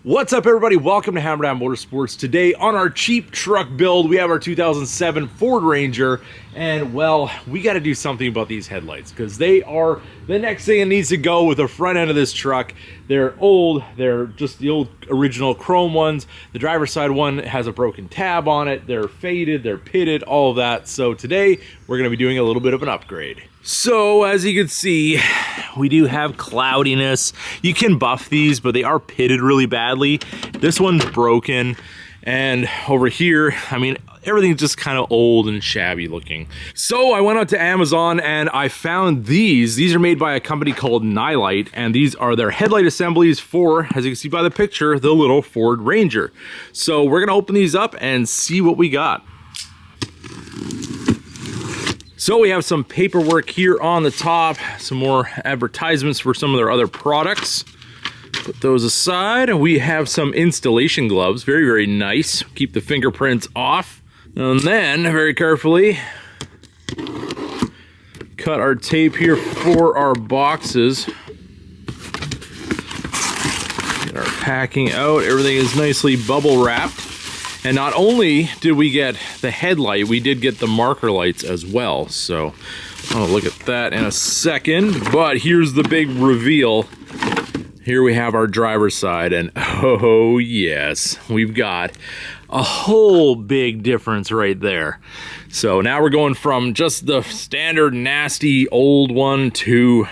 What's up, everybody? Welcome to Hammerdown Motorsports. Today on our cheap truck build, we have our 2007 Ford Ranger, and well, we got to do something about these headlights because they are the next thing that needs to go with the front end of this truck. They're old. They're just the old original chrome ones. The driver's side one has a broken tab on it. They're faded, they're pitted, all of that. So today we're going to be doing a little bit of an upgrade. So as you can see, we do have cloudiness. You can buff these, but they are pitted really badly. This one's broken, and over here, I mean, everything's just kind of old and shabby looking. So I went out to Amazon and I found these. These are made by a company called Nilight, and these are their headlight assemblies for, as you can see by the picture, the little Ford Ranger. So we're gonna open these up and see what we got. So we have some paperwork here on the top, some more advertisements for some of their other products. Put those aside. We have some installation gloves, very, very nice. Keep the fingerprints off. And then, very carefully, cut our tape here for our boxes. Get our packing out. Everything is nicely bubble wrapped. And not only did we get the headlight, we did get the marker lights as well. So I'll look at that in a second. But here's the big reveal. Here we have our driver's side, and oh yes, we've got a whole big difference right there. So now we're going from just the standard nasty old one to,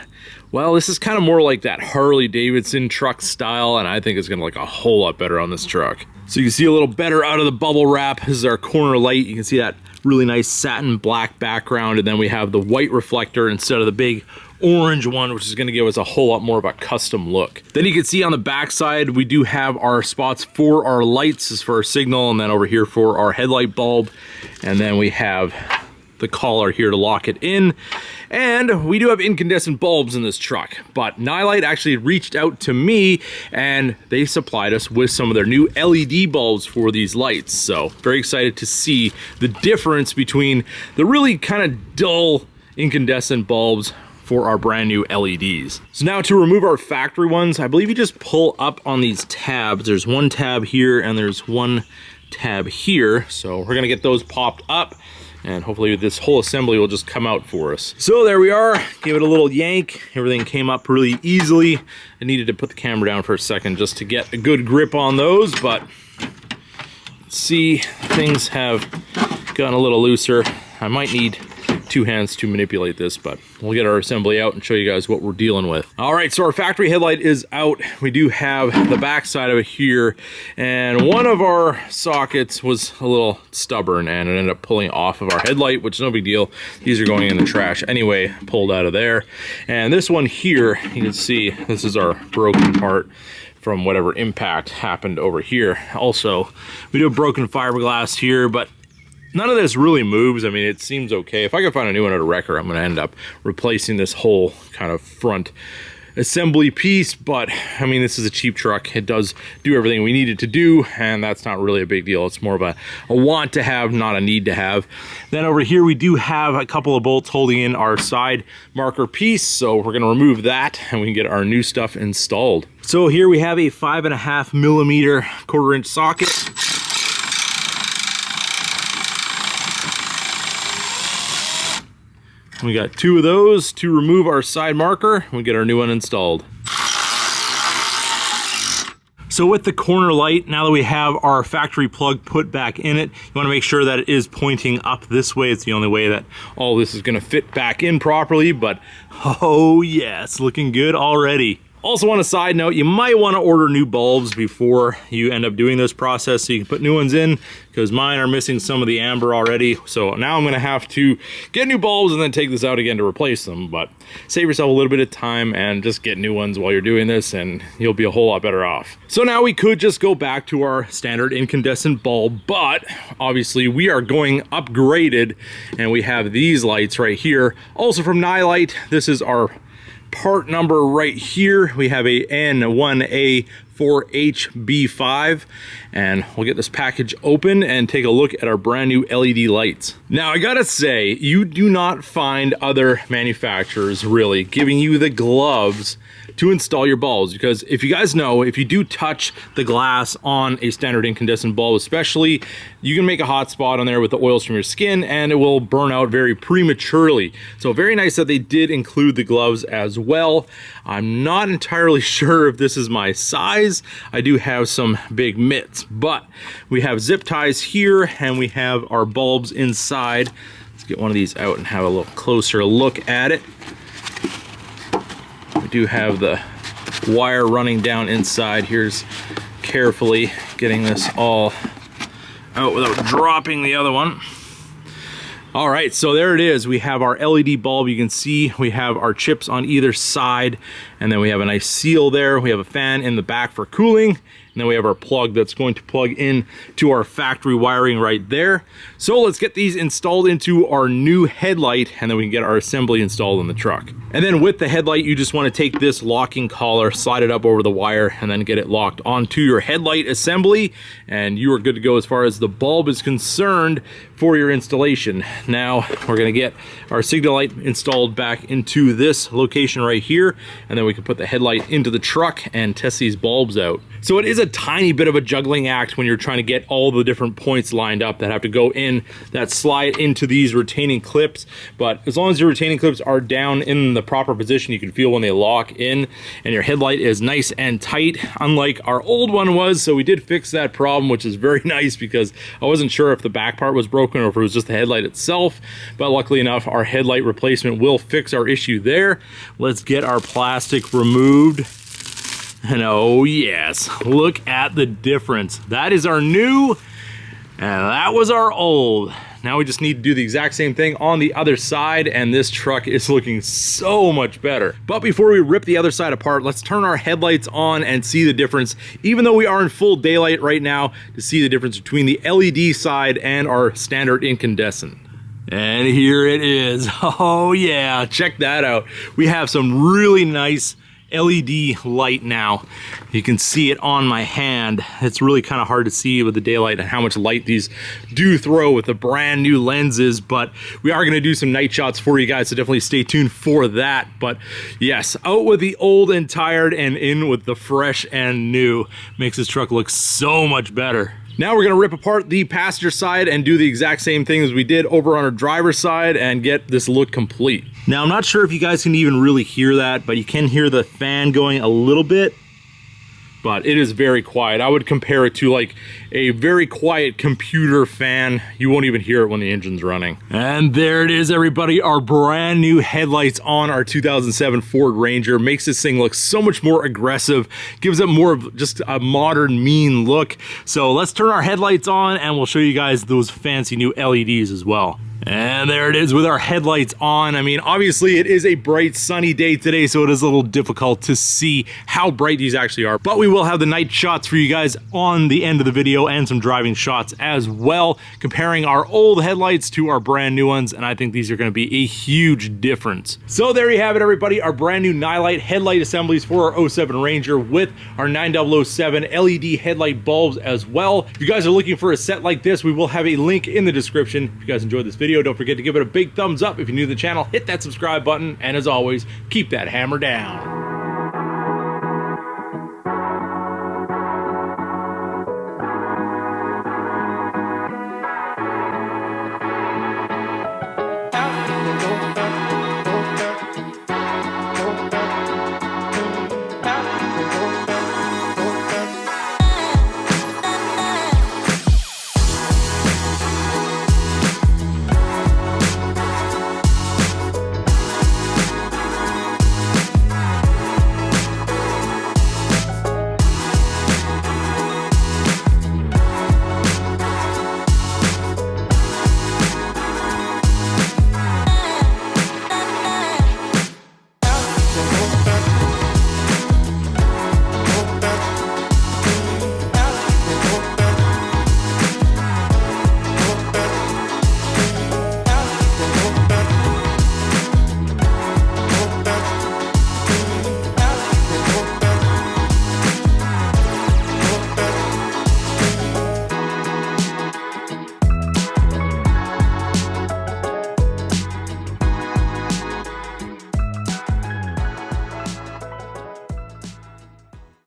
well, this is kind of more like that Harley Davidson truck style, and I think it's gonna look a whole lot better on this truck. So you can see a little better out of the bubble wrap. This is our corner light. You can see that really nice satin black background, and then we have the white reflector instead of the big orange one, which is going to give us a whole lot more of a custom look. Then you can see on the back side, we do have our spots for our lights. This is for our signal, and then over here for our headlight bulb. And then we have the collar here to lock it in. And we do have incandescent bulbs in this truck, but Nilight actually reached out to me and they supplied us with some of their new LED bulbs for these lights. So very excited to see the difference between the really kind of dull incandescent bulbs for our brand new LEDs. So now to remove our factory ones, I believe you just pull up on these tabs. There's one tab here and there's one tab here. So we're gonna get those popped up, and hopefully this whole assembly will just come out for us. So there we are, give it a little yank. Everything came up really easily. I needed to put the camera down for a second just to get a good grip on those, but see, things have gotten a little looser. I might need two hands to manipulate this, but we'll get our assembly out and show you guys what we're dealing with. All right, so our factory headlight is out. We do have the back side of it here, and one of our sockets was a little stubborn and it ended up pulling off of our headlight, which is no big deal. These are going in the trash anyway, pulled out of there. And this one here, you can see this is our broken part from whatever impact happened over here. Also, we do have broken fiberglass here, but none of this really moves. I mean, it seems okay. If I can find a new one at a wrecker, I'm going to end up replacing this whole kind of front assembly piece. But I mean, this is a cheap truck. It does do everything we need it to do, and that's not really a big deal. It's more of a want to have, not a need to have. Then over here, we do have a couple of bolts holding in our side marker piece. So we're going to remove that and we can get our new stuff installed. So here we have a 5.5 millimeter 1/4 inch socket. We got two of those to remove our side marker. We get our new one installed. So with the corner light, now that we have our factory plug put back in it, you want to make sure that it is pointing up this way. It's the only way that all this is going to fit back in properly, but oh yes, looking good already. Also, on a side note, you might want to order new bulbs before you end up doing this process so you can put new ones in, because mine are missing some of the amber already. So now I'm going to have to get new bulbs and then take this out again to replace them. But save yourself a little bit of time and just get new ones while you're doing this and you'll be a whole lot better off. So now we could just go back to our standard incandescent bulb, but obviously we are going upgraded, and we have these lights right here. Also from Nilight, this is our part number right here. We have a N1A 4HB5, and we'll get this package open and take a look at our brand new LED lights. Now I gotta say, you do not find other manufacturers really giving you the gloves to install your bulbs, because if you guys know, if you do touch the glass on a standard incandescent bulb especially, you can make a hot spot on there with the oils from your skin and it will burn out very prematurely. So very nice that they did include the gloves as well. I'm not entirely sure if this is my size. I do have some big mitts, but we have zip ties here and we have our bulbs inside. Let's get one of these out and have a little closer look at it. We do have the wire running down inside. Here's carefully getting this all out without dropping the other one. All right, so there it is. We have our LED bulb. You can see we have our chips on either side, and then we have a nice seal there. We have a fan in the back for cooling, and then we have our plug that's going to plug in to our factory wiring right there. So let's get these installed into our new headlight, and then we can get our assembly installed in the truck. And then with the headlight, you just want to take this locking collar, slide it up over the wire, and then get it locked onto your headlight assembly, and you are good to go as far as the bulb is concerned for your installation. Now we're going to get our signal light installed back into this location right here, and then we can put the headlight into the truck and test these bulbs out. So it is a tiny bit of a juggling act when you're trying to get all the different points lined up that have to go in, that slide into these retaining clips. But as long as your retaining clips are down in the proper position, you can feel when they lock in, and your headlight is nice and tight, unlike our old one was. So we did fix that problem, which is very nice, because I wasn't sure if the back part was broken or if it was just the headlight itself. But luckily enough, our headlight replacement will fix our issue there. Let's get our plastic removed. And oh yes, look at the difference. That is our new, and that was our old. Now we just need to do the exact same thing on the other side, and this truck is looking so much better. But before we rip the other side apart, let's turn our headlights on and see the difference, even though we are in full daylight right now, to see the difference between the LED side and our standard incandescent. And here it is. Oh yeah, check that out. We have some really nice LED light now. You can see it on my hand. It's really kind of hard to see with the daylight and how much light these do throw with the brand new lenses, but we are going to do some night shots for you guys, so definitely stay tuned for that. But yes, out with the old and tired and in with the fresh and new. Makes this truck look so much better. Now we're going to rip apart the passenger side and do the exact same thing as we did over on our driver's side and get this look complete. Now I'm not sure if you guys can even really hear that, but you can hear the fan going a little bit, but it is very quiet. I would compare it to like a very quiet computer fan. You won't even hear it when the engine's running. And there it is, everybody. Our brand new headlights on our 2007 Ford Ranger. Makes this thing look so much more aggressive, gives it more of just a modern, mean look. So let's turn our headlights on and we'll show you guys those fancy new LEDs as well. And there it is with our headlights on. I mean, obviously it is a bright sunny day today, so it is a little difficult to see how bright these actually are, but we will have the night shots for you guys on the end of the video and some driving shots as well, comparing our old headlights to our brand new ones, and I think these are going to be a huge difference. So there you have it, everybody, our brand new Nilight headlight assemblies for our 07 Ranger with our 9007 LED headlight bulbs as well. If you guys are looking for a set like this, we will have a link in the description. If you guys enjoyed this video, don't forget to give it a big thumbs up. If you're new to the channel, hit that subscribe button, and as always, keep that hammer down.